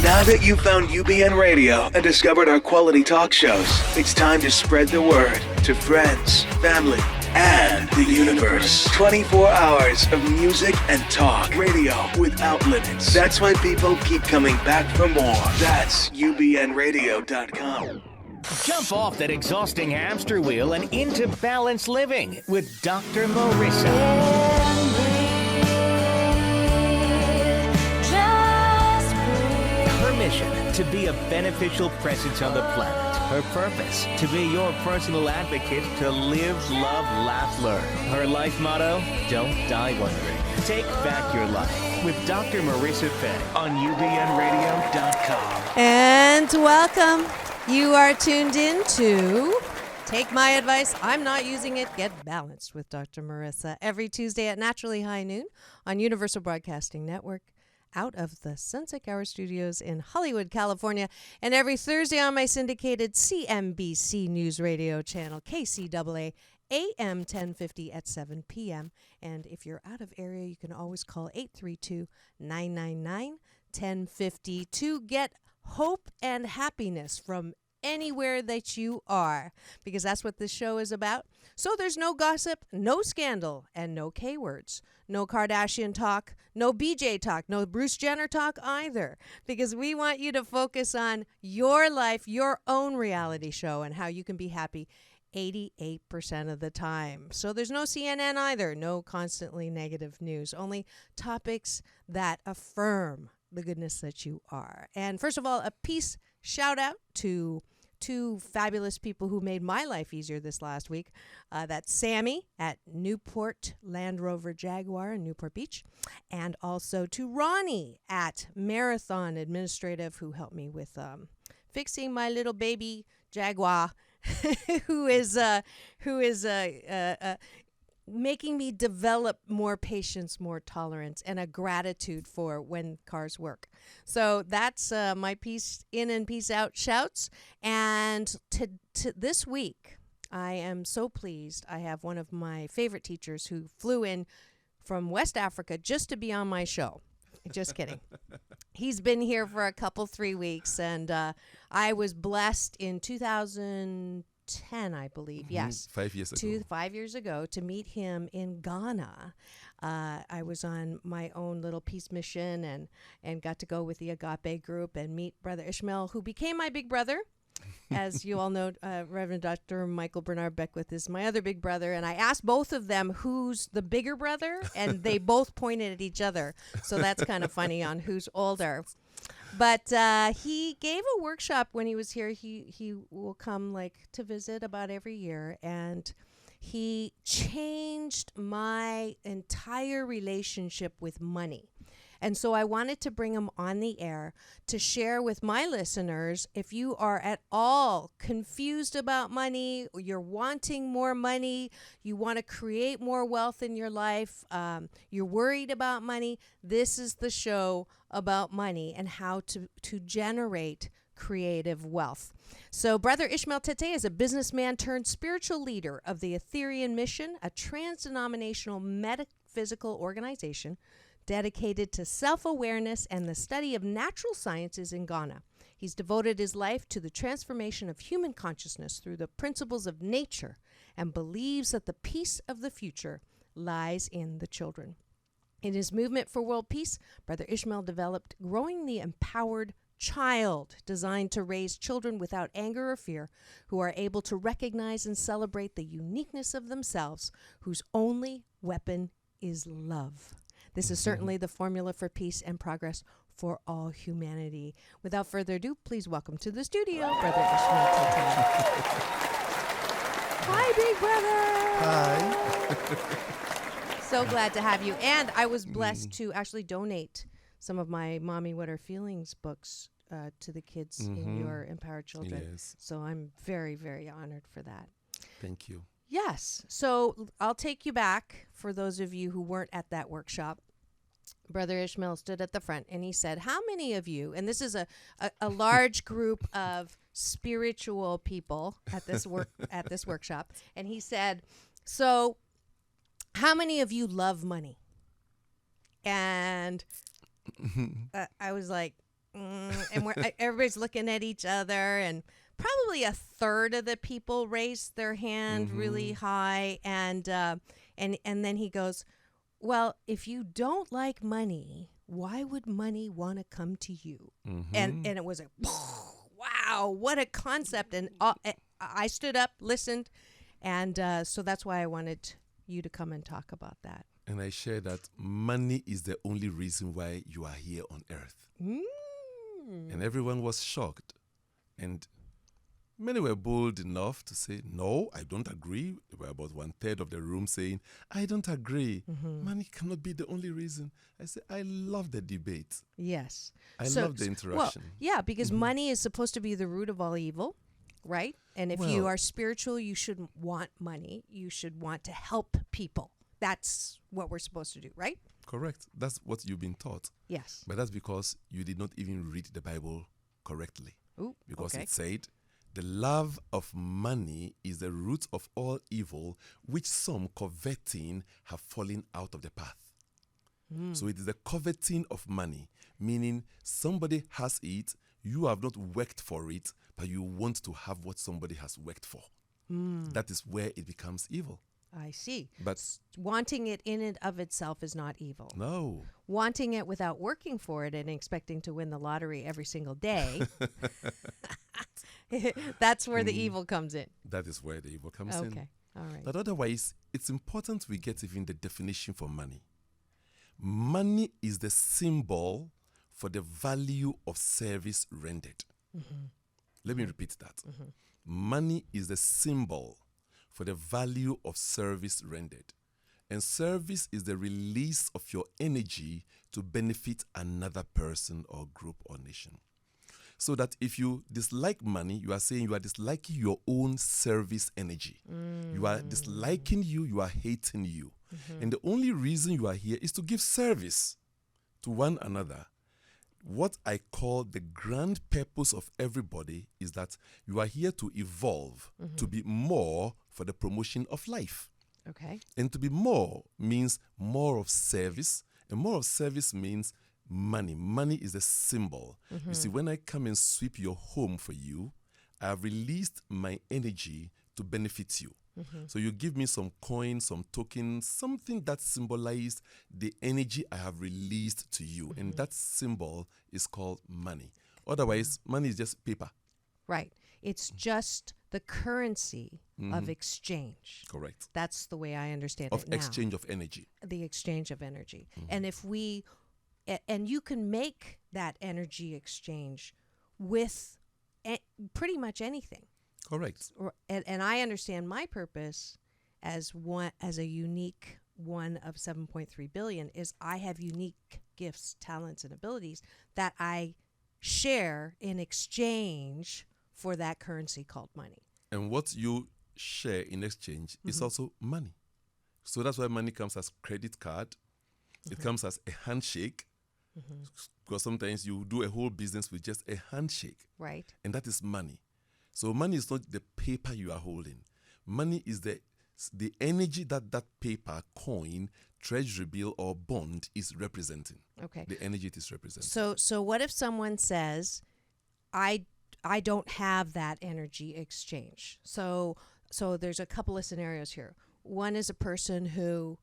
Now that you've found UBN Radio and discovered our quality talk shows, it's time to spread the word to friends, family, and the universe. 24 hours of music and talk. Radio without limits. That's why people keep coming back for more. That's ubnradio.com. Jump off that exhausting hamster wheel and into balanced living with Dr. Marissa. Her mission, to be a beneficial presence on the planet. Her purpose, to be your personal advocate to live, love, laugh, learn. Her life motto, don't die wondering. Take back your life with Dr. Marissa Peck on ubnradio.com. And welcome. You are tuned in to Take My Advice. I'm not using it. Get balanced with Dr. Marissa every Tuesday at naturally high noon on Universal Broadcasting Network, out of the Sunset Hour Studios in Hollywood, California, and every Thursday on my syndicated CNBC News Radio channel, KCAA, AM 1050 at 7 p.m. And if you're out of area, you can always call 832-999-1050 to get hope and happiness from anywhere that you are, because that's what this show is about. So there's no gossip, no scandal, and no K words. No Kardashian talk, no BJ talk, no Bruce Jenner talk either, because we want you to focus on your life, your own reality show, and how you can be happy 88% of the time. So there's no CNN either, no constantly negative news, only topics that affirm the goodness that you are. And first of all, a peace shout out to two fabulous people who made my life easier this last week. That's Sammy at Newport Land Rover Jaguar in Newport Beach, and also to Ronnie at Marathon Administrative, who helped me with fixing my little baby Jaguar, who is making me develop more patience, more tolerance, and a gratitude for when cars work. So that's my peace in and peace out shouts. And to this week, I am so pleased. I have one of my favorite teachers who flew in from West Africa just to be on my show. Just kidding. He's been here for a couple, 3 weeks, and I was blessed in 2010, I believe. Mm-hmm. Yes. 5 years ago. 5 years ago, to meet him in Ghana. I was on my own little peace mission and got to go with the Agape group and meet Brother Ishmael, who became my big brother. As you all know, Reverend Dr. Michael Bernard Beckwith is my other big brother. And I asked both of them who's the bigger brother, and they both pointed at each other. So that's kind of funny on who's older. But he gave a workshop when he was here. He will come to visit about every year, and he changed my entire relationship with money. And so I wanted to bring him on the air to share with my listeners, if you are at all confused about money, or you're wanting more money, you want to create more wealth in your life, you're worried about money, this is the show about money and how to generate creative wealth. So Brother Ishmael Tetteh is a businessman turned spiritual leader of the Ethereum Mission, a trans-denominational metaphysical organization dedicated to self-awareness and the study of natural sciences in Ghana. He's devoted his life to the transformation of human consciousness through the principles of nature and believes that the peace of the future lies in the children. In his movement for world peace, Brother Ishmael developed Growing the Empowered Child, designed to raise children without anger or fear, who are able to recognize and celebrate the uniqueness of themselves, whose only weapon is love. This is certainly the formula for peace and progress for all humanity. Without further ado, please welcome to the studio, Brother Ishmael Tetteh. Hi, big brother. Hi. So glad to have you. And I was blessed to actually donate some of my Mommy What Are Feelings books to the kids in your Empowered Children. Yes. So I'm very, very honored for that. Thank you. Yes. So I'll take you back for those of you who weren't at that workshop. Brother Ishmael stood at the front and he said, how many of you, and this is a large group of spiritual people at this workshop, and he said, so how many of you love money? And I was like, and everybody's looking at each other, and probably a third of the people raised their hand really high, and then he goes, well, if you don't like money, why would money want to come to you? And it was like, wow, what a concept. And I stood up, listened, and so that's why I wanted you to come and talk about that. And I share that money is the only reason why you are here on earth. And everyone was shocked. And many were bold enough to say, no, I don't agree. There were about 1/3 of the room saying, I don't agree. Money cannot be the only reason. I said, I love the debate. Yes. I love the interaction. Well, yeah, because money is supposed to be the root of all evil, right? And if you are spiritual, you shouldn't want money. You should want to help people. That's what we're supposed to do, right? Correct. That's what you've been taught. Yes. But that's because you did not even read the Bible correctly. Ooh, because okay. it said, the love of money is the root of all evil, which some coveting have fallen out of the path. So it is the coveting of money, meaning somebody has it, you have not worked for it, but you want to have what somebody has worked for. That is where it becomes evil. I see. But wanting it in and of itself is not evil. no. Wanting it without working for it and expecting to win the lottery every single day, that's where the evil comes in. That is where the evil comes in. Okay. All right. But otherwise, it's important we get even the definition for money. Money is the symbol for the value of service rendered. Let me repeat that. Money is the symbol for the value of service rendered. And service is the release of your energy to benefit another person or group or nation. So that if you dislike money, you are saying you are disliking your own service energy. You are disliking you are hating you. And the only reason you are here is to give service to one another. What I call the grand purpose of everybody is that you are here to evolve, to be more for the promotion of life. Okay. And to be more means more of service, and more of service means money. Money is a symbol. You see, when I come and sweep your home for you, I have released my energy to benefit you. So you give me some coins, some tokens, something that symbolizes the energy I have released to you. And that symbol is called money. Otherwise, money is just paper. Right. It's just the currency of exchange. Correct. That's the way I understand Of it now. exchange of energy. The exchange of energy. And if we, and you can make that energy exchange with pretty much anything. Correct. And I understand my purpose as a unique one of 7.3 billion is I have unique gifts, talents, and abilities that I share in exchange for that currency called money. And what you share in exchange is also money. So that's why money comes as credit card. It comes as a handshake. Because sometimes you do a whole business with just a handshake. Right. And that is money. So money is not the paper you are holding. Money is the energy that paper, coin, treasury bill, or bond is representing. Okay. The energy it is representing. So what if someone says, I don't have that energy exchange? So there's a couple of scenarios here. One is a person who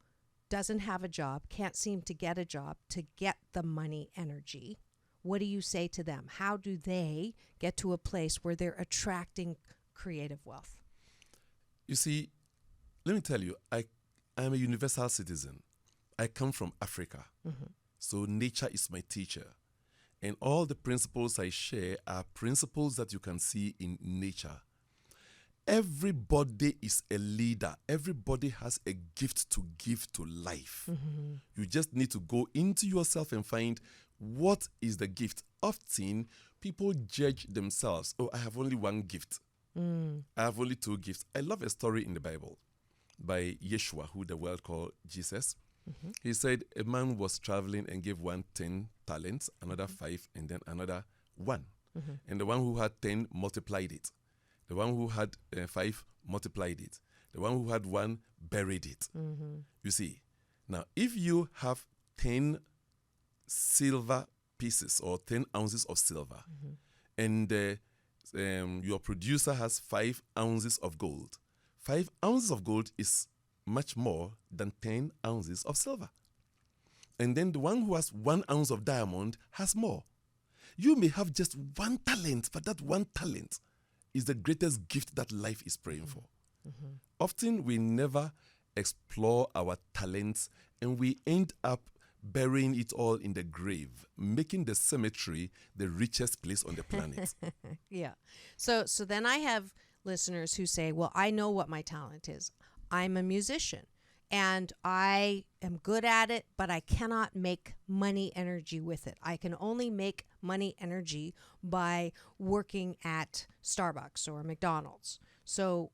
doesn't have a job, can't seem to get a job to get the money energy. What do you say to them? How do they get to a place where they're attracting creative wealth? You see, let me tell you, I'm a universal citizen. I come from Africa. So nature is my teacher. And all the principles I share are principles that you can see in nature. Everybody is a leader. Everybody has a gift to give to life. You just need to go into yourself and find what is the gift. Often, people judge themselves. Oh, I have only one gift. I have only two gifts. I love a story in the Bible by Yeshua, who the world called Jesus. He said a man was traveling and gave one 10 talents, another 5, and then another 1. And the one who had 10 multiplied it. The one who had 5 multiplied it. The one who had 1 buried it. You see, now if you have 10 silver pieces or 10 ounces of silver, and your producer has 5 ounces of gold. 5 ounces of gold is much more than 10 ounces of silver. And then the one who has 1 ounce of diamond has more. You may have just one talent, but that one talent is the greatest gift that life is praying for. Often we never explore our talents, and we end up burying it all in the grave, making the cemetery the richest place on the planet. Yeah. So then I have listeners who say, well, I know what my talent is. I'm a musician and I am good at it, but I cannot make money energy with it. I can only make money energy by working at Starbucks or McDonald's. So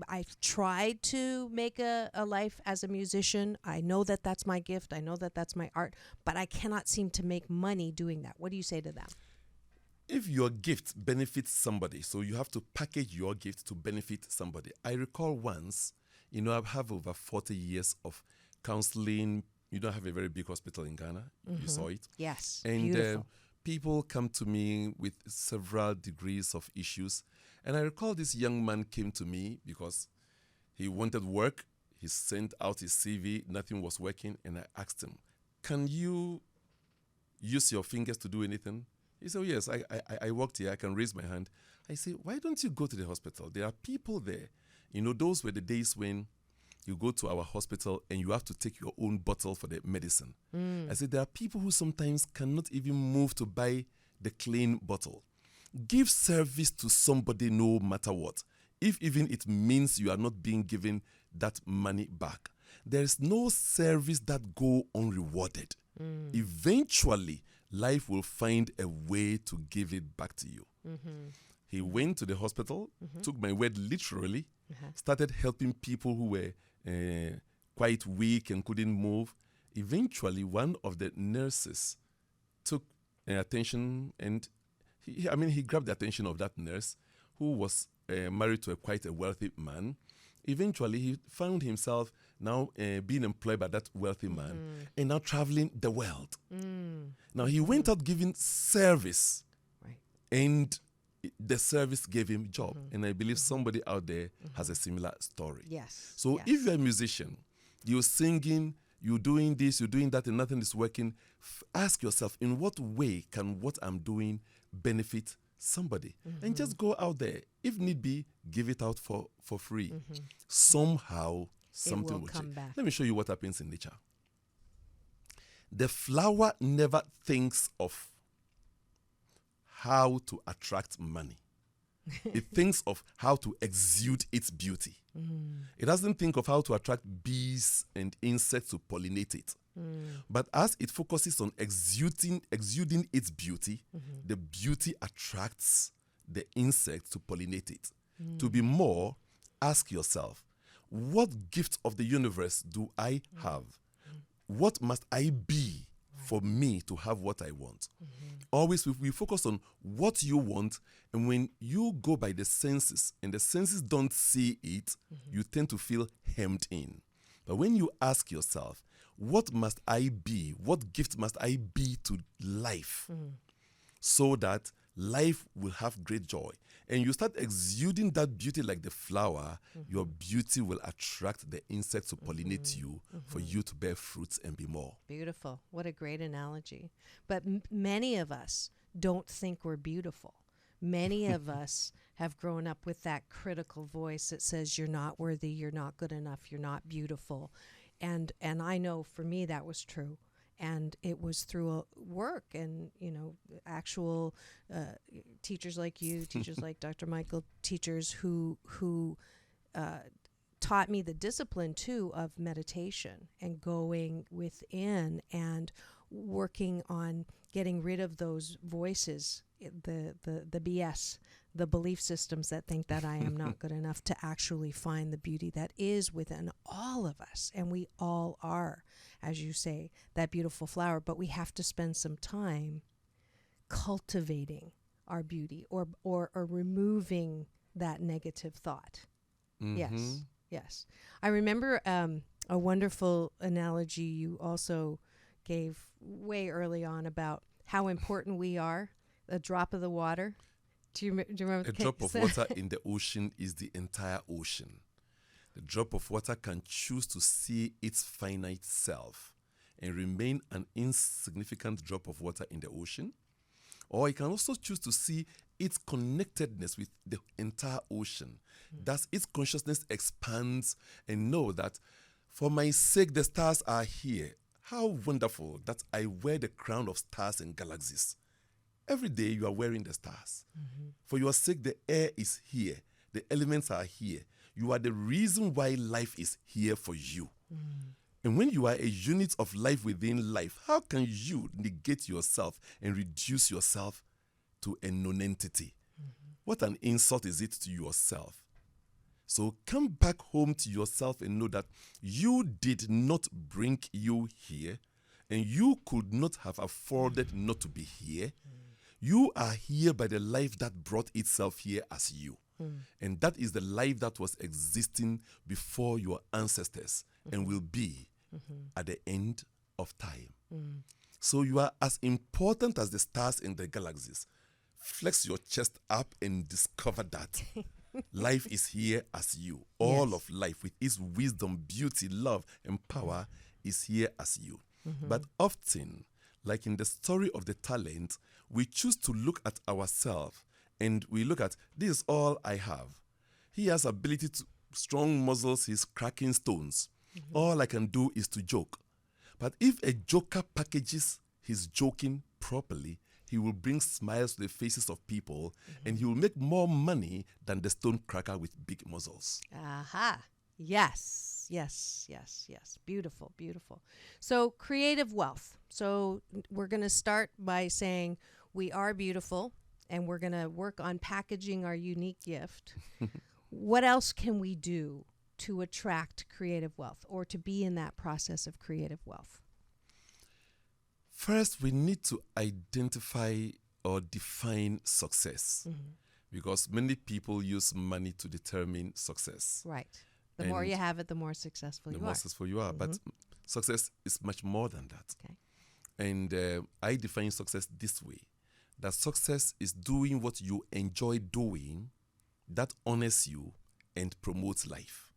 I've tried to make a life as a musician. I know that that's my gift. I know that that's my art, but I cannot seem to make money doing that. What do you say to them? If your gift benefits somebody, so you have to package your gift to benefit somebody. I recall once, I have over 40 years of counseling. You don't have a very big hospital in Ghana. You saw it. Yes, and beautiful. People come to me with several degrees of issues. And I recall this young man came to me because he wanted work. He sent out his CV. Nothing was working. And I asked him, can you use your fingers to do anything? He said, oh, yes, I worked here. I can raise my hand. I say, why don't you go to the hospital? There are people there. Those were the days when you go to our hospital and you have to take your own bottle for the medicine. I said, there are people who sometimes cannot even move to buy the clean bottle. Give service to somebody no matter what, if even it means you are not being given that money back. There is no service that go unrewarded. Eventually, life will find a way to give it back to you. He went to the hospital, took my word literally, started helping people who were quite weak and couldn't move. Eventually, one of the nurses took attention, and he grabbed the attention of that nurse who was married to quite a wealthy man. Eventually, he found himself now being employed by that wealthy man and now traveling the world. Now, he went out giving service, and the service gave him a job. And I believe somebody out there has a similar story. Yes. So if you're a musician, you're singing, you're doing this, you're doing that, and nothing is working, ask yourself, in what way can what I'm doing benefit somebody? And just go out there. If need be, give it out for free. Somehow, something will come change. back. Let me show you what happens in nature. The flower never thinks of how to attract money. It thinks of how to exude its beauty. It doesn't think of how to attract bees and insects to pollinate it. But as it focuses on exuding its beauty, the beauty attracts the insects to pollinate it. To be more, ask yourself, what gift of the universe do I have? What must I be for me to have what I want? Always we focus on what you want, and when you go by the senses and the senses don't see it, you tend to feel hemmed in. But when you ask yourself, what must I be? What gift must I be to life so that life will have great joy? And you start exuding that beauty like the flower, your beauty will attract the insects to pollinate you for you to bear fruits and be more. Beautiful. What a great analogy. But many of us don't think we're beautiful. Many of us have grown up with that critical voice that says you're not worthy, you're not good enough, you're not beautiful. And I know for me that was true. And it was through work and, actual teachers like you, teachers like Dr. Michael, teachers who taught me the discipline, too, of meditation and going within and working on getting rid of those voices, the BS, the belief systems that think that I am not good enough, to actually find the beauty that is within all of us. And we all are, as you say, that beautiful flower. But we have to spend some time cultivating our beauty or removing that negative thought. Yes. I remember a wonderful analogy you also gave way early on about how important we are, a drop of the water. Do you remember? A drop of water in the ocean is the entire ocean. The drop of water can choose to see its finite self and remain an insignificant drop of water in the ocean, or it can also choose to see its connectedness with the entire ocean. Thus, its consciousness expands and know that for my sake the stars are here. How wonderful that I wear the crown of stars and galaxies. Every day you are wearing the stars. For your sake, the air is here. The elements are here. You are the reason why life is here for you. And when you are a unit of life within life, how can you negate yourself and reduce yourself to a non-entity? What an insult is it to yourself? So come back home to yourself and know that you did not bring you here, and you could not have afforded not to be here. You are here by the life that brought itself here as you. And that is the life that was existing before your ancestors and will be at the end of time. So you are as important as the stars in the galaxies. Flex your chest up and discover that life is here as you. All of life with its wisdom, beauty, love, and power is here as you. But often, like in the story of the talent, we choose to look at ourselves and we look at, this is all I have. He has ability to strong muscles, he's cracking stones. All I can do is to joke. But if a joker packages his joking properly, he will bring smiles to the faces of people and he will make more money than the stone cracker with big muscles. Aha. Yes, yes, yes, yes. Beautiful, beautiful. So creative wealth. So we're going to start by saying we are beautiful and we're going to work on packaging our unique gift. What else can we do to attract creative wealth or to be in that process of creative wealth? First, we need to identify or define success because many people use money to determine success. Right. The more you have it, the more successful you are. The more successful you are. But success is much more than that. Okay. And I define success this way, that success is doing what you enjoy doing that honors you and promotes life.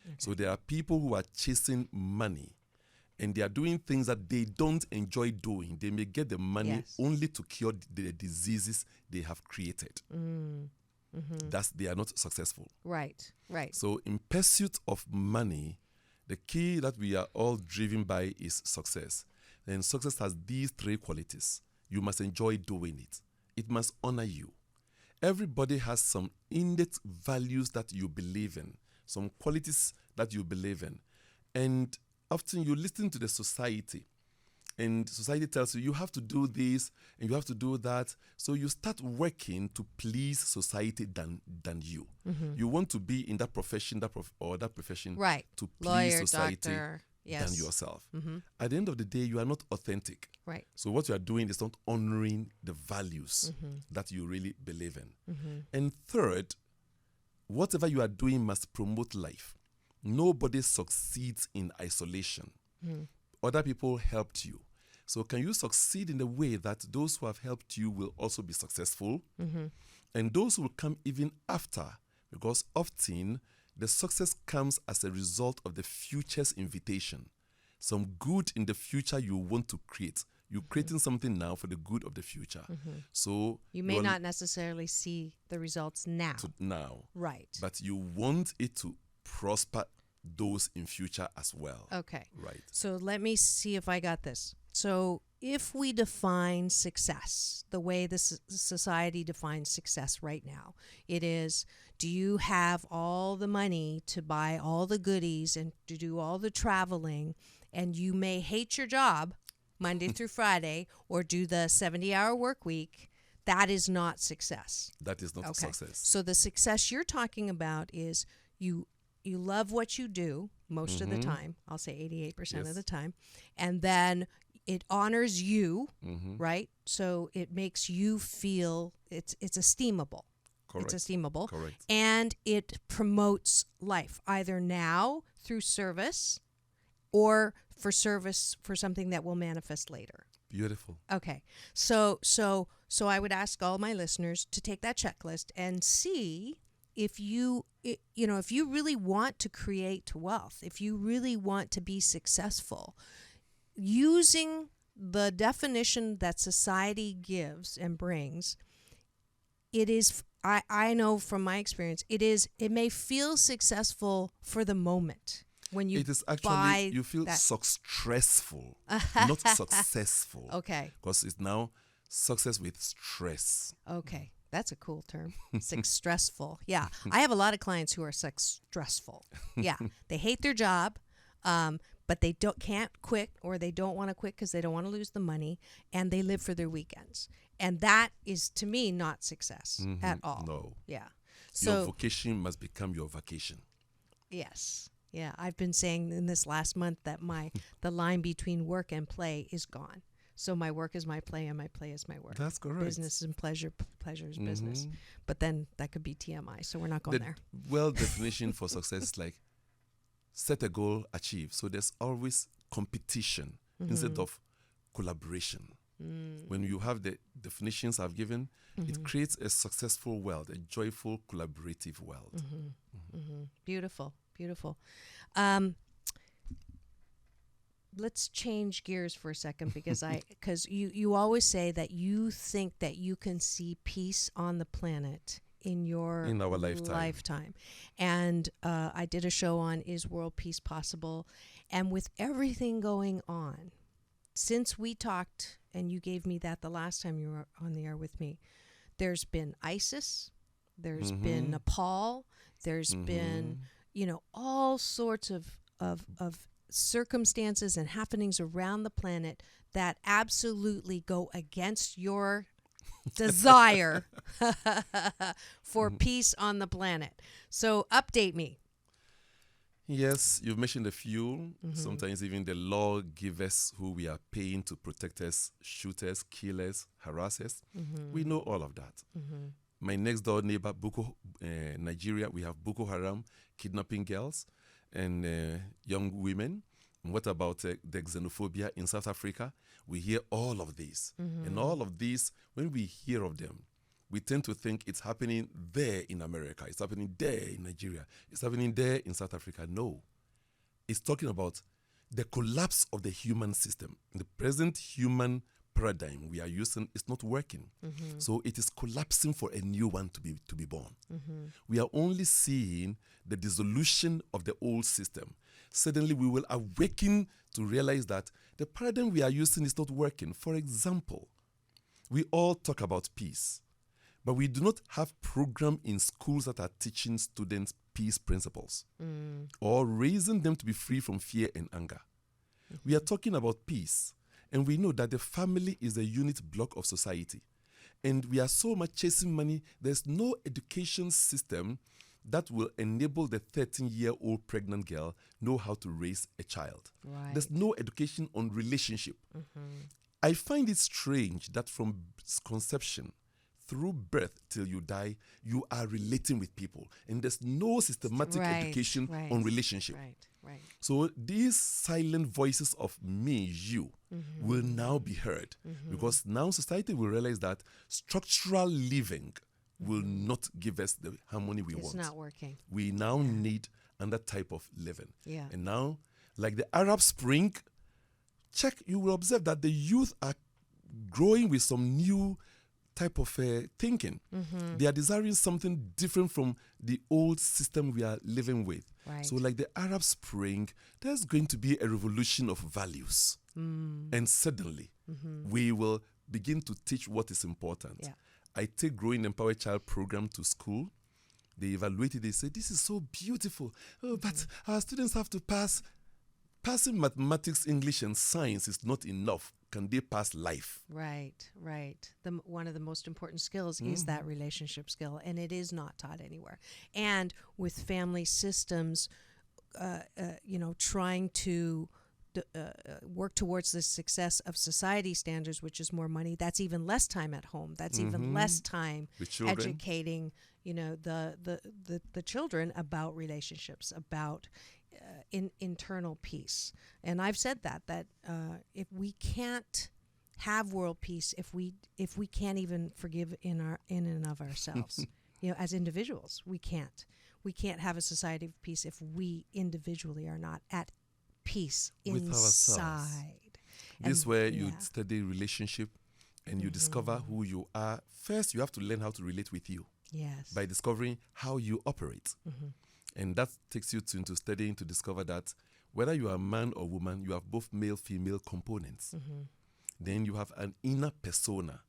Okay. So there are people who are chasing money and they are doing things that they don't enjoy doing. They may get the money only to cure the diseases they have created. Thus, they are not successful. Right, right. So in pursuit of money, the key that we are all driven by is success. And success has these three qualities. You must enjoy doing it. It must honor you. Everybody has some innate values that you believe in, some qualities that you believe in. And often you listen to the society, and society tells you, you have to do this and you have to do that. So you start working to please society than you. You want to be in that profession, that profession to please lawyer, society doctor, than yourself. At the end of the day, you are not authentic. Right. So what you are doing is not honoring the values that you really believe in. And third, whatever you are doing must promote life. Nobody succeeds in isolation. Other people helped you. So can you succeed in a way that those who have helped you will also be successful? And those who will come even after, because often the success comes as a result of the future's invitation. Some good in the future you want to create. You're creating something now for the good of the future. So you may not necessarily see the results now. Right. But you want it to prosper those in future as well. Okay. Right. So let me see if I got this. So if we define success the way the society defines success right now, it is, do you have all the money to buy all the goodies and to do all the traveling, and you may hate your job Monday through Friday or do the 70-hour work week, that is not success. That is not success. So the success you're talking about is you love what you do most of the time. I'll say 88% of the time. And then it honors you, right? So it makes you feel it's esteemable. Correct. It's esteemable. Correct. And it promotes life, either now through service or for service for something that will manifest later. Beautiful. Okay. So I would ask all my listeners to take that checklist and see if if you really want to create wealth, if you really want to be successful, using the definition that society gives and brings, it is, I know from my experience, it may feel successful for the moment. When you it is actually, buy you feel that. stressful, not successful. Okay. Because it's now success with stress. Okay. That's a cool term. Stressful. Yeah. I have a lot of clients who are stressful. Yeah. They hate their job, but they can't quit, or they don't want to quit because they don't want to lose the money, and they live for their weekends. And that is, to me, not success at all. No. Yeah. Your So, vocation must become your vacation. yes. Yeah. I've been saying in this last month that the line between work and play is gone. So my work is my play, and my play is my work. That's correct. Business and pleasure is business. But then that could be TMI, so we're not going there. Well, definition for success is like set a goal, achieve. So there's always competition instead of collaboration. When you have the definitions I've given, it creates a successful world, a joyful, collaborative world. Beautiful, beautiful. Let's change gears for a second, because you always say that you think that you can see peace on the planet in our lifetime. And I did a show on Is World Peace Possible? And with everything going on, since we talked and you gave me that the last time you were on the air with me, there's been ISIS, there's been Nepal, there's been, all sorts of circumstances and happenings around the planet that absolutely go against your desire for peace on the planet. So update me. Yes, you've mentioned a few. Sometimes even the lawgivers who we are paying to protect us, shooters, killers, harassers. We know all of that. My next door neighbor, Nigeria, we have Boko Haram kidnapping girls and young women. And what about the xenophobia in South Africa? We hear all of these. And all of these, when we hear of them, we tend to think it's happening there in America. It's happening there in Nigeria. It's happening there in South Africa. No. It's talking about the collapse of the human system. The present human paradigm we are using is not working. So it is collapsing for a new one to be born. We are only seeing the dissolution of the old system. Suddenly we will awaken to realize that the paradigm we are using is not working. For example, we all talk about peace, but we do not have program in schools that are teaching students peace principles or raising them to be free from fear and anger. We are talking about peace, and we know that the family is the unit block of society. And we are so much chasing money, there's no education system that will enable the 13-year-old pregnant girl know how to raise a child. Right. There's no education on relationship. I find it strange that from conception through birth till you die, you are relating with people. And there's no systematic education on relationship. Right. So these silent voices of me, you, will now be heard. Because now society will realize that structural living will not give us the harmony we want. It's not working. We now need another type of living. Yeah. And now, like the Arab Spring, you will observe that the youth are growing with some new type of thinking. They are desiring something different from the old system we are living with. Right. So like the Arab Spring, there's going to be a revolution of values. And suddenly, we will begin to teach what is important. Yeah. I take Growing Empowered Child program to school. They evaluate it. They say, this is so beautiful. Oh, but our students have to pass. Passing mathematics, English, and science is not enough. Can they pass life? Right. One of the most important skills is that relationship skill, and it is not taught anywhere. And with family systems, trying to work towards the success of society standards, which is more money, that's even less time at home. That's even less time educating, the children about relationships, about internal peace. And I've said that if we can't have world peace if we can't even forgive in and of ourselves. As individuals, we can't have a society of peace if we individually are not at peace with ourselves. inside. This is where you study relationship and you discover who you are. First, you have to learn how to relate with you. Yes. By discovering how you operate. And that takes you into studying to discover that whether you are a man or woman, you have both male, female components. Then you have an inner persona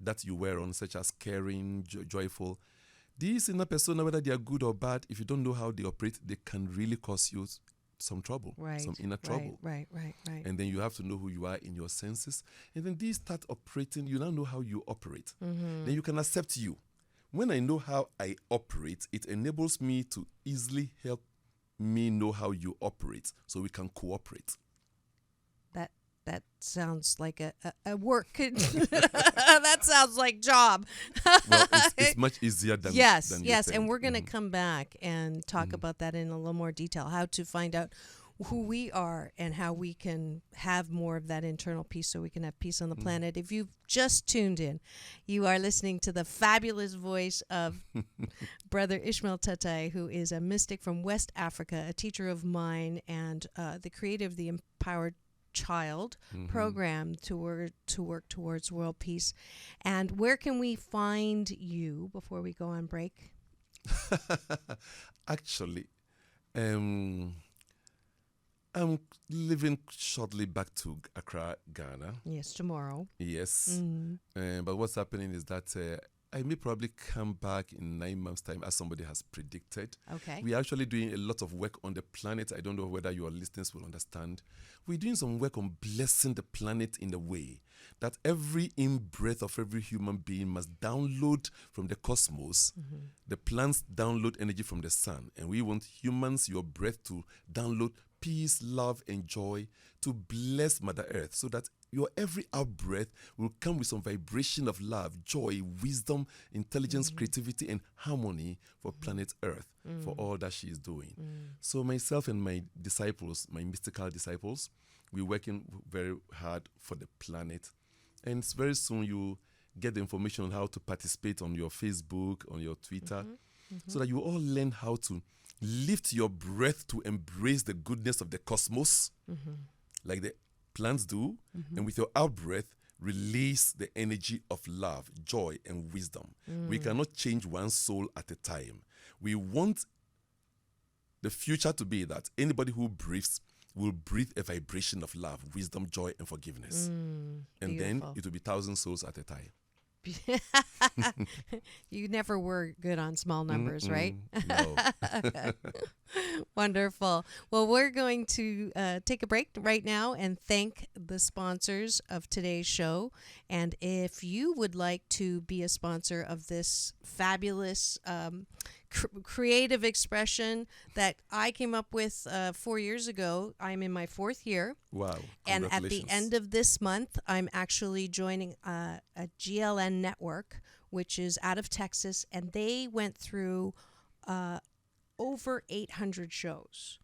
that you wear on, such as caring, joyful. These inner persona, whether they are good or bad, if you don't know how they operate, they can really cause you some trouble, some inner trouble. Right. And then you have to know who you are in your senses. And then these start operating, you now know how you operate. Then you can accept you. When I know how I operate, it enables me to easily help me know how you operate so we can cooperate. That sounds like a work. That sounds like job. Well, it's much easier than yes. than you think. And we're going to come back and talk about that in a little more detail. How to find out who we are and how we can have more of that internal peace so we can have peace on the planet. If you've just tuned in, you are listening to the fabulous voice of Brother Ishmael Tetteh, who is a mystic from West Africa, a teacher of mine, and the creator of the Empowered Child program to work towards world peace. And where can we find you before we go on break? Actually, I'm leaving shortly back to Accra, Ghana. Yes, tomorrow. Yes. But what's happening is that I may probably come back in 9 months' time, as somebody has predicted. Okay. We are actually doing a lot of work on the planet. I don't know whether your listeners will understand. We're doing some work on blessing the planet in a way that every in-breath of every human being must download from the cosmos. The plants download energy from the sun. And we want humans, your breath, to download peace, love, and joy to bless Mother Earth so that your every out-breath will come with some vibration of love, joy, wisdom, intelligence, creativity, and harmony for planet Earth, for all that she is doing. So myself and my disciples, my mystical disciples, we're working very hard for the planet. And very soon you get the information on how to participate on your Facebook, on your Twitter, so that you all learn how to lift your breath to embrace the goodness of the cosmos, like the plants do, and with your out-breath, release the energy of love, joy, and wisdom. We cannot change one soul at a time. We want the future to be that anybody who breathes will breathe a vibration of love, wisdom, joy, and forgiveness. And then it will be 1,000 souls at a time. You never were good on small numbers, right? No. Wonderful. Well, we're going to take a break right now and thank the sponsors of today's show. And if you would like to be a sponsor of this fabulous creative expression that I came up with 4 years ago, I'm in my 4th year. Wow. And at the end of this month, I'm actually joining a GLN network, which is out of Texas, and they went through over 800 shows,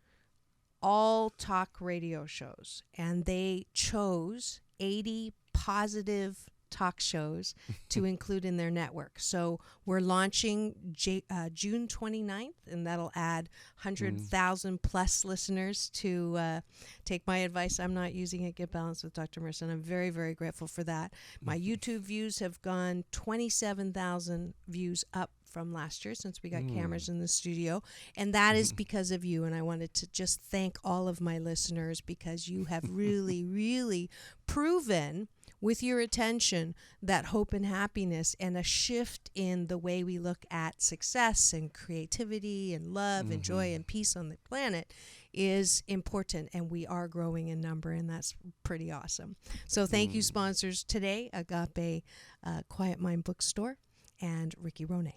all talk radio shows, and they chose 80 positive talk shows to include in their network. So we're launching June 29th, and that'll add 100,000 plus listeners to take my advice. I'm not using it, Get Balanced with Dr. Marissa, and I'm very, very grateful for that. My YouTube views have gone 27,000 views up from last year since we got cameras in the studio, and that is because of you. And I wanted to just thank all of my listeners because you have really, really proven with your attention that hope and happiness and a shift in the way we look at success and creativity and love and joy and peace on the planet is important, and we are growing in number, and that's pretty awesome. So thank you, sponsors today, Agape Quiet Mind Bookstore and Ricky Ronay.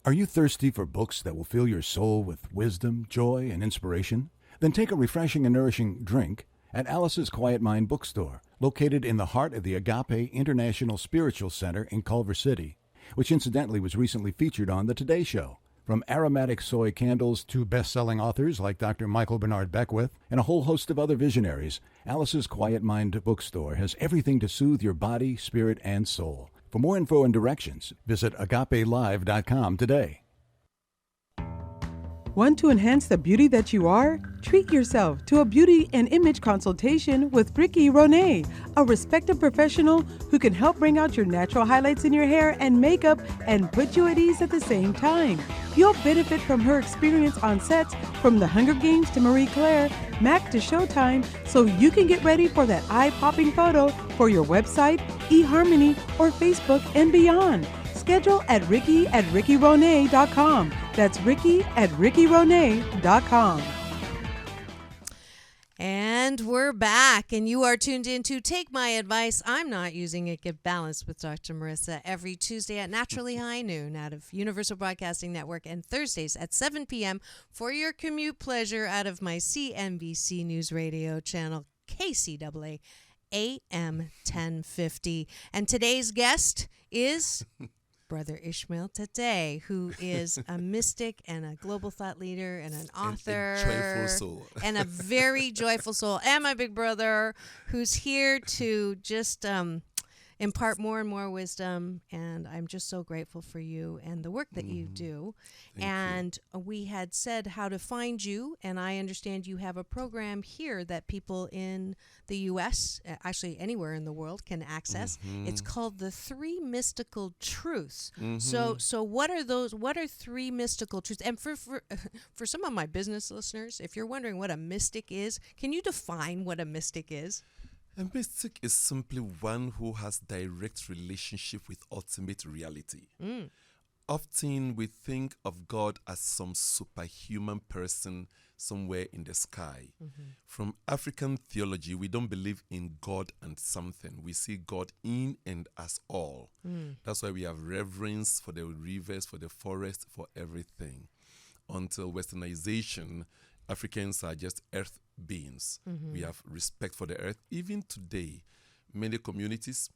Are you thirsty for books that will fill your soul with wisdom, joy, and inspiration? Then take a refreshing and nourishing drink at Alice's Quiet Mind Bookstore, located in the heart of the Agape International Spiritual Center in Culver City, which incidentally was recently featured on The Today Show. From aromatic soy candles to best-selling authors like Dr. Michael Bernard Beckwith and a whole host of other visionaries, Alice's Quiet Mind bookstore has everything to soothe your body, spirit, and soul. For more info and directions, visit agapelive.com today. Want to enhance the beauty that you are? Treat yourself to a beauty and image consultation with Ricky Ronay, a respected professional who can help bring out your natural highlights in your hair and makeup and put you at ease at the same time. You'll benefit from her experience on sets from The Hunger Games to Marie Claire, Mac to Showtime, so you can get ready for that eye-popping photo for your website, eHarmony, or Facebook and beyond. Schedule at ricky@rickyronay.com. That's ricky@rickyronay.com. And we're back, and you are tuned in to Take My Advice. I'm Not Using It, Get Balanced with Dr. Marissa every Tuesday at Naturally High Noon out of Universal Broadcasting Network and Thursdays at 7 p.m. for your commute pleasure out of my CNBC News Radio channel, KCAA AM 1050. And today's guest is Brother Ishmael Tetteh, who is a mystic and a global thought leader and an author. A joyful soul. And a very joyful soul. And my big brother, who's here to just impart more and more wisdom. And I'm just so grateful for you and the work that you do. Thank you. We had said how to find you. And I understand you have a program here that people in the U.S., actually anywhere in the world, can access. It's called the 3 Mystical Truths. So what are those? What are 3 mystical truths? And for some of my business listeners, if you're wondering what a mystic is, can you define what a mystic is? A mystic is simply one who has direct relationship with ultimate reality. Often we think of God as some superhuman person somewhere in the sky. From African theology, we don't believe in God and something. We see God in and as all. That's why we have reverence for the rivers, for the forest, for everything. Until Westernization, Africans are just earth beings. We have respect for the earth. Even today, many communities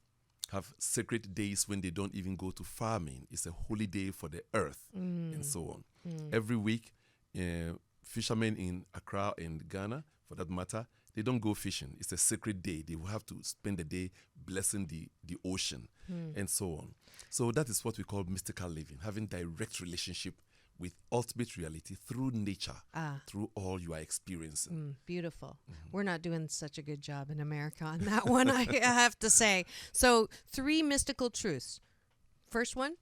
have sacred days when they don't even go to farming. It's a holy day for the earth and so on. Every week, fishermen in Accra and Ghana, for that matter, they don't go fishing. It's a sacred day. They will have to spend the day blessing the ocean and so on. So that is what we call mystical living, having direct relationship with ultimate reality through nature, through all you are experiencing. Beautiful. We're not doing such a good job in America on that one, I have to say. So 3 mystical truths. First one?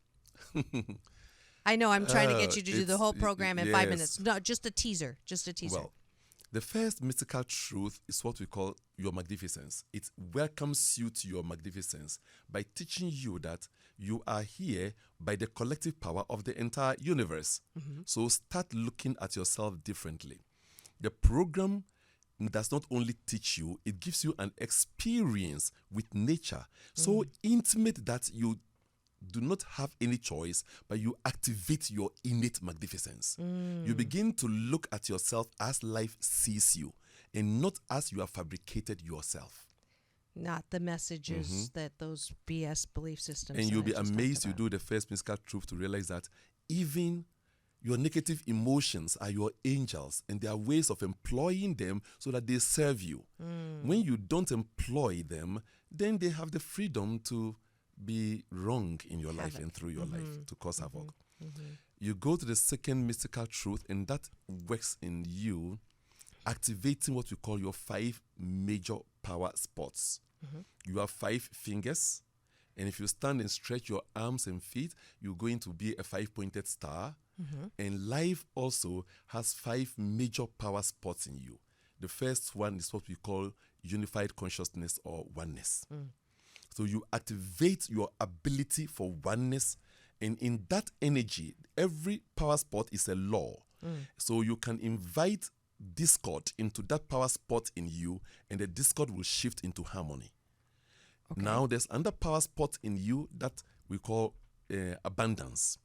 I know I'm trying to get you to do the whole program in 5 minutes. No, just a teaser. Well, the first mystical truth is what we call your magnificence. It welcomes you to your magnificence by teaching you that you are here by the collective power of the entire universe. So start looking at yourself differently. The program does not only teach you, it gives you an experience with nature so intimate that you do not have any choice, but you activate your innate magnificence. You begin to look at yourself as life sees you and not as you have fabricated yourself. Not the messages that those BS belief systems. And you'll be amazed you do the first mystical truth to realize that even your negative emotions are your angels, and there are ways of employing them so that they serve you. When you don't employ them, then they have the freedom to be wrong in your life and through your life to cause havoc. You go to the second mystical truth, and that works in you activating what we call your 5 major power spots. You have 5 fingers, and if you stand and stretch your arms and feet, you're going to be a 5-pointed star. And life also has 5 major power spots in you. The first one is what we call unified consciousness or oneness. So you activate your ability for oneness, and in that energy, every power spot is a law. So you can invite discord into that power spot in you, and the discord will shift into harmony. Now there's another power spot in you that we call abundance,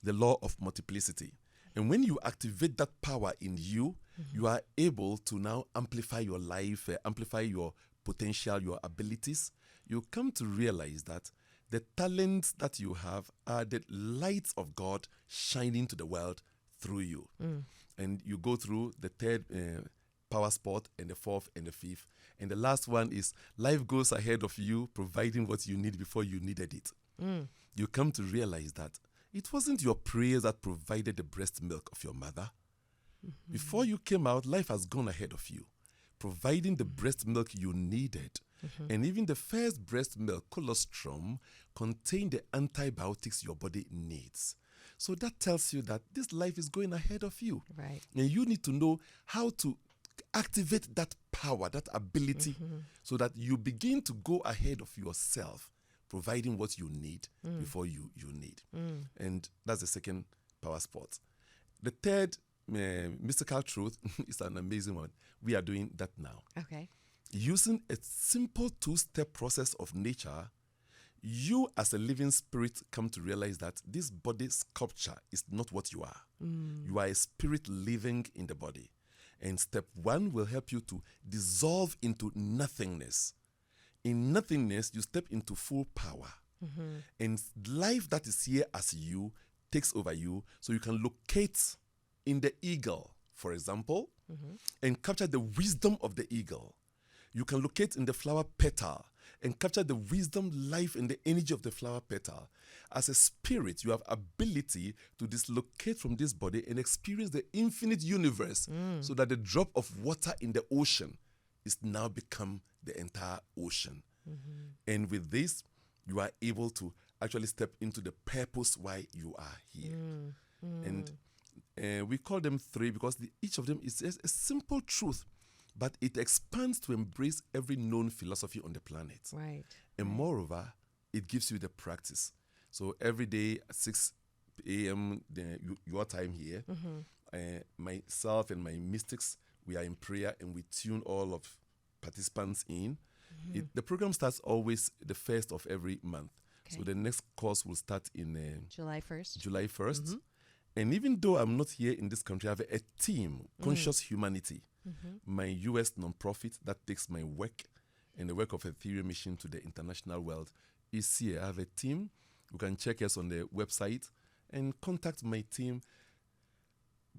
the law of multiplicity. And when you activate that power in you, you are able to now amplify your life, amplify your potential, your abilities. You come to realize that The talents that you have are the lights of God shining to the world through you. And you go through the third power spot and the fourth and the fifth. And the last one is life goes ahead of you, providing what you need before you needed it. You come to realize that it wasn't your prayers that provided the breast milk of your mother. Before you came out, life has gone ahead of you, providing the breast milk you needed. And even the first breast milk, colostrum, contained the antibiotics your body needs. So that tells you that this life is going ahead of you. Right. And you need to know how to activate that power, that ability, so that you begin to go ahead of yourself, providing what you need before you need. And that's the second power spot. The third mystical truth is an amazing one. We are doing that now. Okay. Using a simple two-step process of nature, you as a living spirit come to realize that this body sculpture is not what you are. You are a spirit living in the body. And step one will help you to dissolve into nothingness. In nothingness, you step into full power. And life that is here as you takes over you, so you can locate in the eagle, for example, and capture the wisdom of the eagle. You can locate in the flower petal and capture the wisdom, life, and the energy of the flower petal. As a spirit, you have ability to dislocate from this body and experience the infinite universe, so that the drop of water in the ocean is now become the entire ocean. And with this, you are able to actually step into the purpose why you are here. And we call them three because each of them is a simple truth, but it expands to embrace every known philosophy on the planet. Right. And moreover, it gives you the practice. So every day at 6 a.m., your time here, myself and my mystics, we are in prayer and we tune all of participants in. The program starts always the first of every month. Okay. So the next course will start in July 1st. July 1st. And even though I'm not here in this country, I have a team, Conscious Humanity, my US nonprofit that takes my work and the work of Ethereum Mission to the international world is here. I have a team. You can check us on the website and contact my team.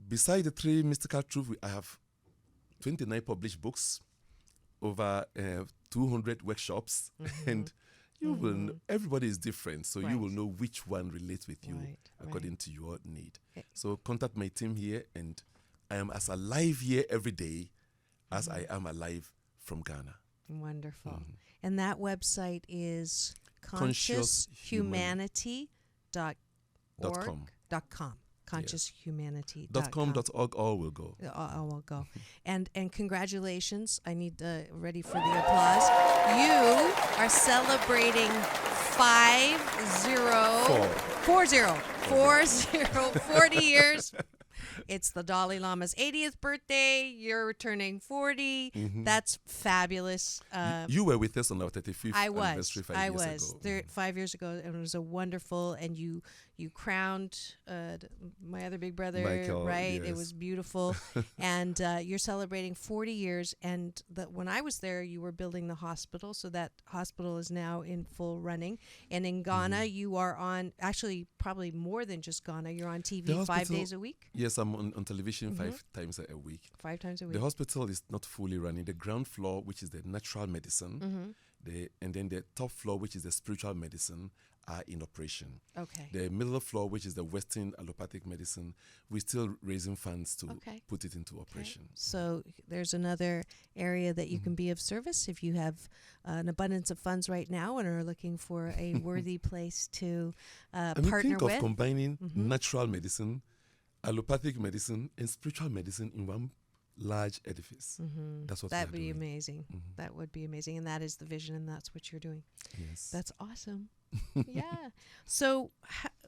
Beside the three mystical truths, I have 29 published books, over 200 workshops, and you will know, everybody is different, so you will know which one relates with you according to your need. So contact my team here, and I am as alive here every day as I am alive from Ghana. Wonderful. And that website is conscioushumanity.org.com. conscioushumanity.com. .com.org, all will go. All will go. And congratulations. I need ready for the applause. You are celebrating 40 years. It's the Dalai Lama's 80th birthday. You're turning 40. That's fabulous. You were with us on our 35th anniversary 5 years ago. 5 years ago, and it was a wonderful, and you crowned my other big brother, Michael, right? yes. It was beautiful. And you're celebrating 40 years. And when I was there, you were building the hospital. So that hospital is now in full running. And in Ghana, you are on, actually probably more than just Ghana, you're on TV 5 days a week? Yes, I'm on television 5 times a week. 5 times a week. The hospital is not fully running. The ground floor, which is the natural medicine, and then the top floor, which is the spiritual medicine, are in operation. Okay. The middle floor, which is the Western allopathic medicine, we're still raising funds to put it into operation. So there's another area that you can be of service if you have an abundance of funds right now and are looking for a worthy place to partner think with. of combining natural medicine, allopathic medicine, and spiritual medicine in one large edifice. That's what That'd we're be doing. amazing. That would be amazing. And that is the vision, and that's what you're doing. Yes. That's awesome. Yeah. So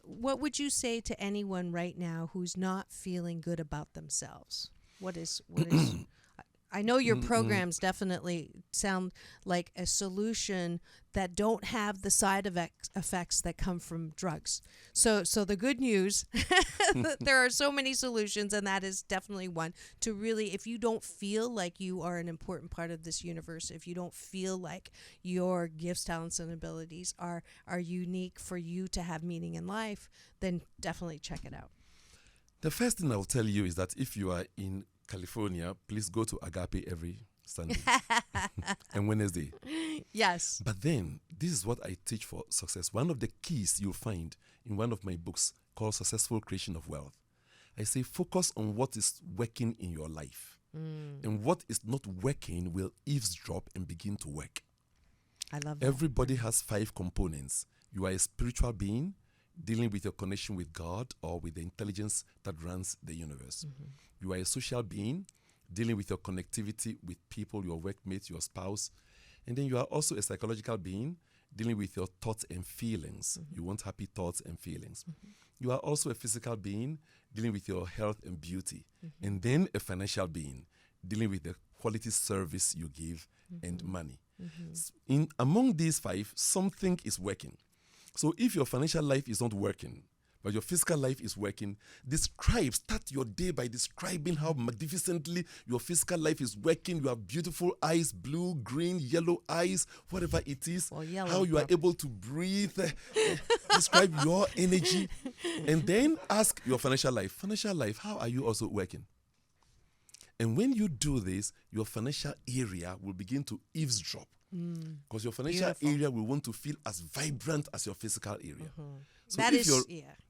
what would you say to anyone right now who's not feeling good about themselves? What is I know your programs definitely sound like a solution that don't have the side effects that come from drugs. So the good news, there are so many solutions, and that is definitely one. To really, if you don't feel like you are an important part of this universe, if you don't feel like your gifts, talents, and abilities are unique for you to have meaning in life, then definitely check it out. The first thing I'll tell you is that if you are in California, please go to Agape every Sunday and Wednesday. Yes. But then, this is what I teach for success. One of the keys you'll find in one of my books called Successful Creation of Wealth. I say focus on what is working in your life. And what is not working will eavesdrop and begin to work. I love that. Everybody has 5 components. You are a spiritual being dealing with your connection with God or with the intelligence that runs the universe. You are a social being dealing with your connectivity with people, your workmates, your spouse. And then you are also a psychological being dealing with your thoughts and feelings. You want happy thoughts and feelings. You are also a physical being dealing with your health and beauty. And then a financial being dealing with the quality service you give and money. Among these 5, something is working. So if your financial life is not working, but your physical life is working, start your day by describing how magnificently your physical life is working. You have beautiful eyes, blue, green, yellow eyes, whatever it is. Well, yellow, how you are able to breathe. Describe your energy. And then ask your financial life. Financial life, how are you also working? And when you do this, your financial area will begin to eavesdrop. Because your financial area will want to feel as vibrant as your physical area. So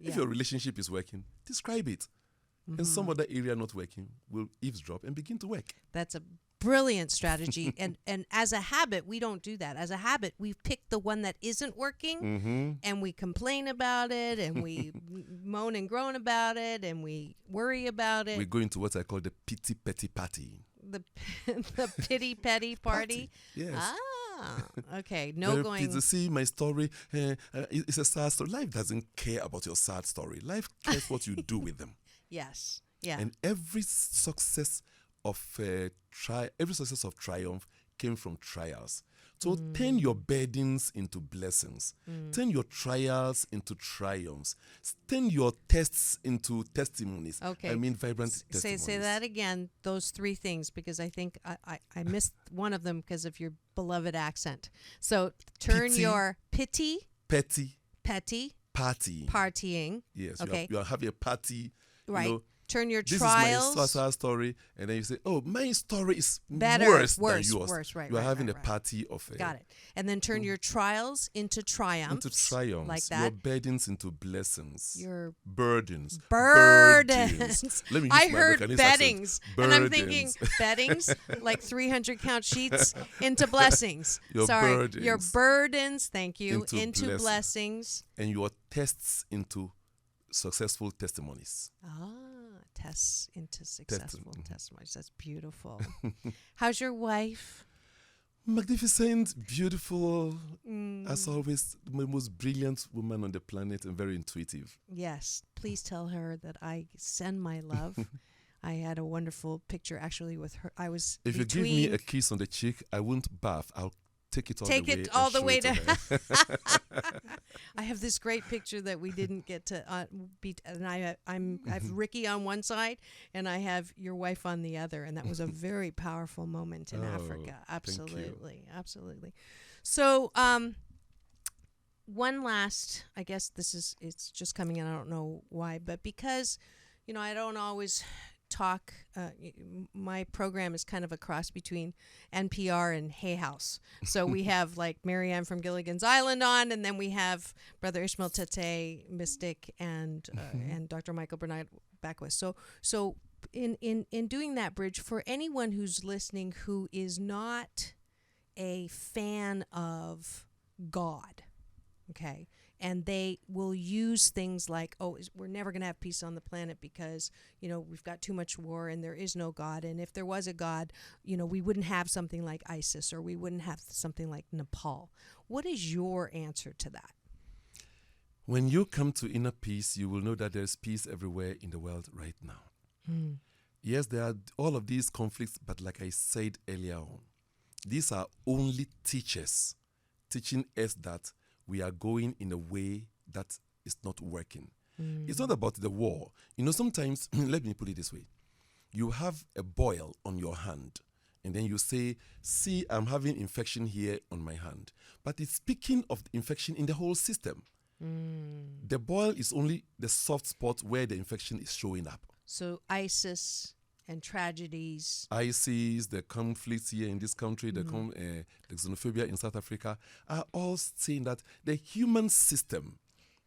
if your relationship is working, describe it. And some other area not working will eavesdrop and begin to work. That's a brilliant strategy. and as a habit, we don't do that. As a habit, we pick the one that isn't working and we complain about it and we moan and groan about it and we worry about it. We go into what I call the pity petty party. The pity petty party? Yes. Okay. No going. To see my story. It's a sad story. Life doesn't care about your sad story. Life cares what you do with them. Yes. Yeah. And every success of triumph came from trials. So turn your burdens into blessings. Turn your trials into triumphs. Turn your tests into testimonies. Okay. I mean vibrant testimonies. Say that again, those 3 things, because I think I missed one of them because of your beloved accent. So turn your petty, partying. Yes, okay. you are having a party. Right. You know, turn your this trials. This is my story, and then you say, "Oh, my story is better, worse than yours." Worse, right? You are having right. a party of. Got it. And then turn your trials into triumphs. Like that. Your burdens into blessings. Your burdens. Let me. I heard beddings, and I'm thinking beddings, like 300 count sheets into blessings. Your burdens. Thank you. Into blessings. And your tests into successful testimonies. Tests into successful testimonies. That's beautiful. How's your wife? Magnificent, beautiful, as always, the most brilliant woman on the planet and very intuitive. Yes. Please tell her that I send my love. I had a wonderful picture actually with her. If you give me a kiss on the cheek, I won't bath. I'll take it all the way to I have this great picture that we didn't get to beat, and I have Ricky on one side and I have your wife on the other, and that was a very powerful moment in Africa. Absolutely. So one last, I guess it's just coming in, I don't know why, but because I don't always talk, my program is kind of a cross between NPR and Hay House. So we have like Marianne from Gilligan's Island on, and then we have Brother Ishmael Tetteh, Mystic, and Dr. Michael Bernard Beckwith. So in doing that bridge, for anyone who's listening who is not a fan of God, okay, and they will use things like, we're never going to have peace on the planet because, we've got too much war and there is no God. And if there was a God, we wouldn't have something like ISIS, or we wouldn't have something like Nepal. What is your answer to that? When you come to inner peace, you will know that there's peace everywhere in the world right now. Yes, there are all of these conflicts, but like I said earlier on, these are only teachers teaching us that we are going in a way that is not working. It's not about the war. Sometimes, let me put it this way. You have a boil on your hand, and then you say, see, I'm having infection here on my hand. But it's speaking of the infection in the whole system. The boil is only the soft spot where the infection is showing up. So ISIS and tragedies. ISIS, the conflicts here in this country, the xenophobia in South Africa, are all saying that the human system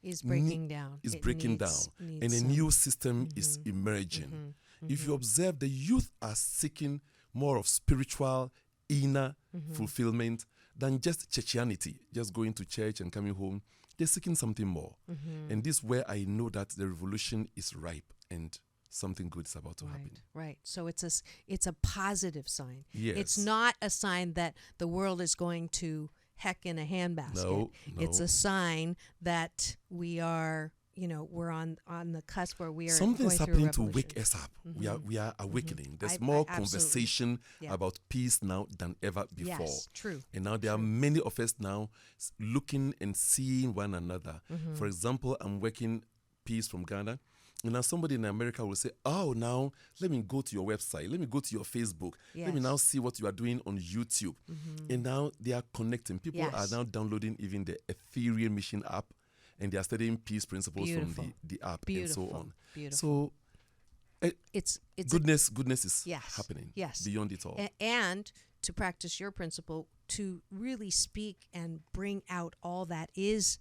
Is breaking down. Is It breaking needs down, and a some- new system is emerging. If you observe, the youth are seeking more of spiritual, inner fulfillment than just churchianity, just going to church and coming home. They're seeking something more. And this is where I know that the revolution is ripe and something good is about to happen. Right. So it's a positive sign. Yes. It's not a sign that the world is going to heck in a handbasket. No. It's a sign that we are, we're on the cusp where we are Something's going through a happening to revolution. wake us up. We are awakening. There's I more absolutely. conversation Yeah. about peace now than ever before. Yes, true. And now there are many of us now looking and seeing one another. For example, I'm working peace from Ghana. And now somebody in America will say, oh, now let me go to your website. Let me go to your Facebook. Let me Yes. now see what you are doing on YouTube. And now they are connecting. People are Yes. now downloading even the Ethereum Mission app, and they are studying peace principles Beautiful. from the app Beautiful. and so on. Beautiful. So It's goodness is Yes. happening Yes. beyond it all. And to practice your principle, to really speak and bring out all that is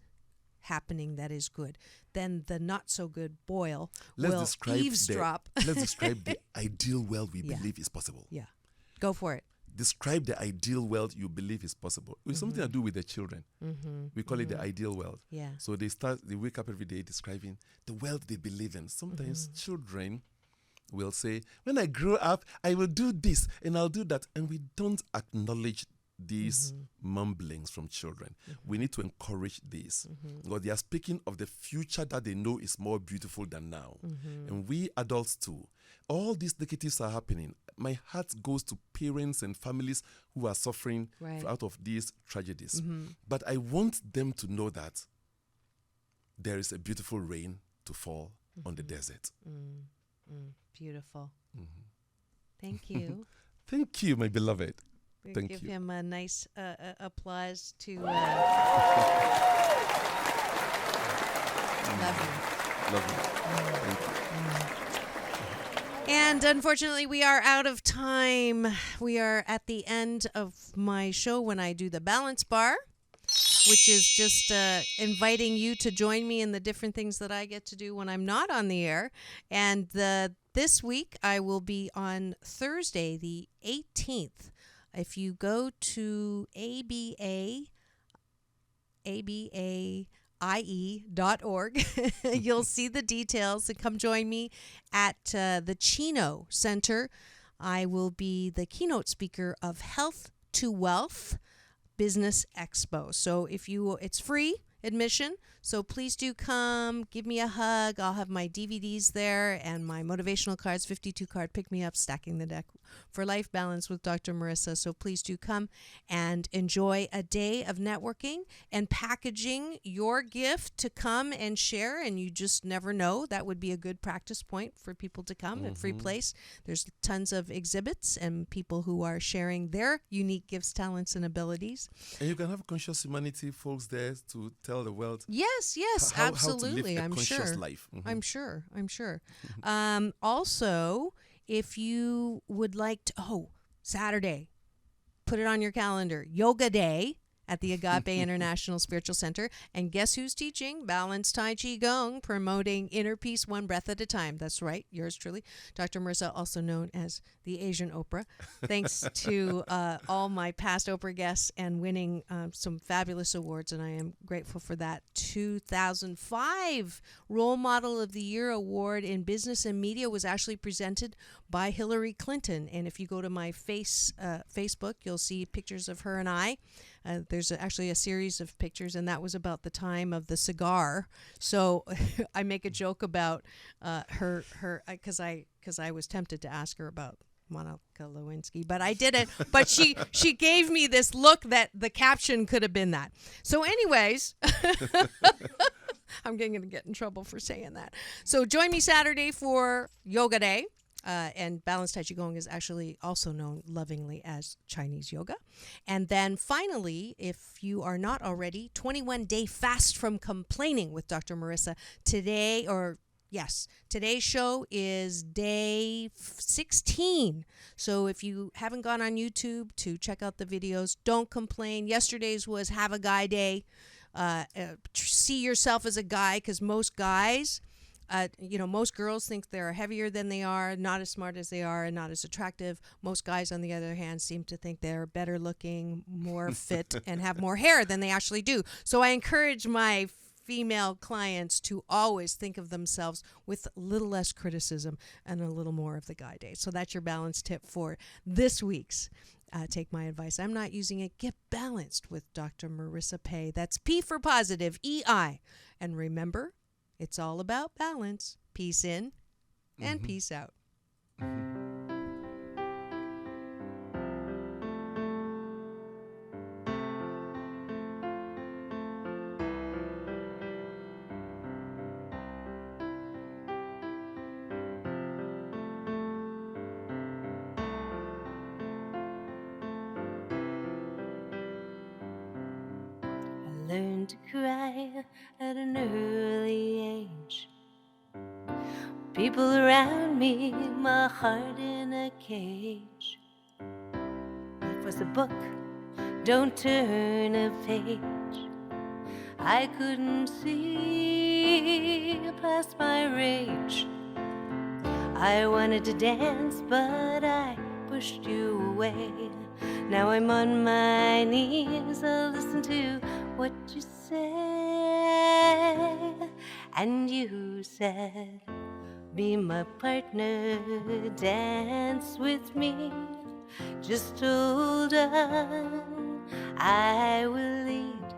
happening that is good. Then the not so good boil will eavesdrop. Let's describe the ideal world we Yeah. believe is possible. Yeah. Go for it. Describe the ideal world you believe is possible. It's something to do with the children. We call it the ideal world. Yeah. So they wake up every day describing the world they believe in. Sometimes children will say, when I grow up, I will do this and I'll do that. And we don't acknowledge these mumblings from children. We need to encourage this. Because they are speaking of the future that they know is more beautiful than now. And we adults too. All these negatives are happening. My heart goes to parents and families who are suffering Right. out of these tragedies. But I want them to know that there is a beautiful rain to fall on the desert. Beautiful. Thank you. Thank you, my beloved. We Thank give you. him a nice applause to love you. Love you. Thank you. And unfortunately, we are out of time. We are at the end of my show when I do the balance bar, which is just inviting you to join me in the different things that I get to do when I'm not on the air. And this week, I will be on Thursday, the 18th. If you go to abaie.org, you'll see the details, and come join me at the Chino Center. I will be the keynote speaker of Health to Wealth Business Expo. So it's free admission, so please do come, give me a hug. I'll have my DVDs there and my motivational cards, 52 card pick me up, stacking the deck for life balance with Dr. Marissa. So please do come and enjoy a day of networking and packaging your gift to come and share. And you just never know, that would be a good practice point for people to come at Free Place. There's tons of exhibits and people who are sharing their unique gifts, talents, and abilities. And you can have conscious humanity folks there to tell the world. Yes, how absolutely. to live a I'm conscious sure. life. I'm sure. Also, if you would like to, Saturday, put it on your calendar, Yoga Day at the Agape International Spiritual Center. And guess who's teaching? Balanced Tai Chi Gong, promoting inner peace one breath at a time. That's right, yours truly, Dr. Marissa, also known as the Asian Oprah. Thanks to all my past Oprah guests and winning some fabulous awards, and I am grateful for that. 2005 Role Model of the Year Award in Business and Media was actually presented by Hillary Clinton. And if you go to my Facebook, you'll see pictures of her and I. There's actually a series of pictures, and that was about the time of the cigar. So I make a joke about her because because I was tempted to ask her about Monica Lewinsky, but I didn't. But she gave me this look that the caption could have been that. So anyways, I'm going to get in trouble for saying that. So join me Saturday for Yoga Day. And balanced Tai Chi Gong is actually also known lovingly as Chinese yoga. And then finally, if you are not already, 21-day fast from complaining with Dr. Marissa. Today's show is day 16. So if you haven't gone on YouTube to check out the videos, don't complain. Yesterday's was Have a Guy Day. See yourself as a guy, because most guys... most girls think they're heavier than they are, not as smart as they are, and not as attractive. Most guys, on the other hand, seem to think they're better looking, more fit, and have more hair than they actually do. So I encourage my female clients to always think of themselves with a little less criticism and a little more of the guy day. So that's your balance tip for this week's Take My Advice. I'm not using it. Get balanced with Dr. Marissa Pei. That's P for positive, EI. And remember, it's all about balance. Peace in and peace out. I learned to cry at an early age. People around me, my heart in a cage. It was a book, don't turn a page. I couldn't see past my rage. I wanted to dance, but I pushed you away. Now I'm on my knees, I'll listen to what you say. And you said, be my partner, dance with me. Just hold on, I will lead.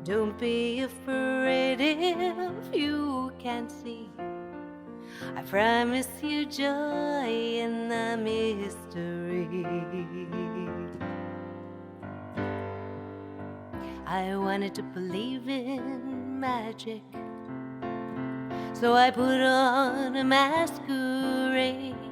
Don't be afraid if you can't see. I promise you joy in the mystery. I wanted to believe in magic, so I put on a masquerade.